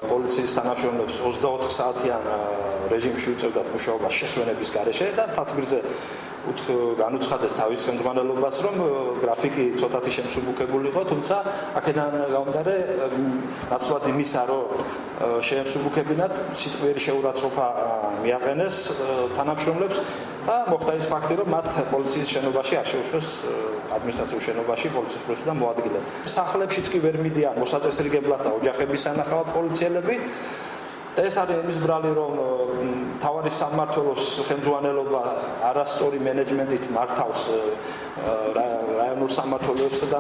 პოლიციის თანამშრომლებს 24 საათიან რეჟიმში უწევდათ მუშაობას შესვენების გარეშე და თათბირზე განუცხადეს თავის ხელმძღვანელობას, რომ გრაფიკი ცოტათი შემსუბუქებული იყო, თუმცა აქედან გამომდინარე ნაცვლად იმისა, რომ შეემსუბუქებინათ სიტყვიერი შეურაცხყოფა მიაყენეს თანამშრომლებს და მოხდა ის ფაქტი, რომ მათ პოლიციის შენობაში არ შეუშვეს ადმინისტრაციულ შენობაში პოლიციის პროსტა მოადგილეს. სახლებშიც კი ვერ მიდიან მოსაწესრიგებლად და ოჯახების სანახავად პოლიციელები. ეს არის იმის ბრალი, რომ თავარი სამმართველოს ხელმძღვანელობა არასწორი მენეჯმენტით მართავს რაიონულ სამმართველოებსა და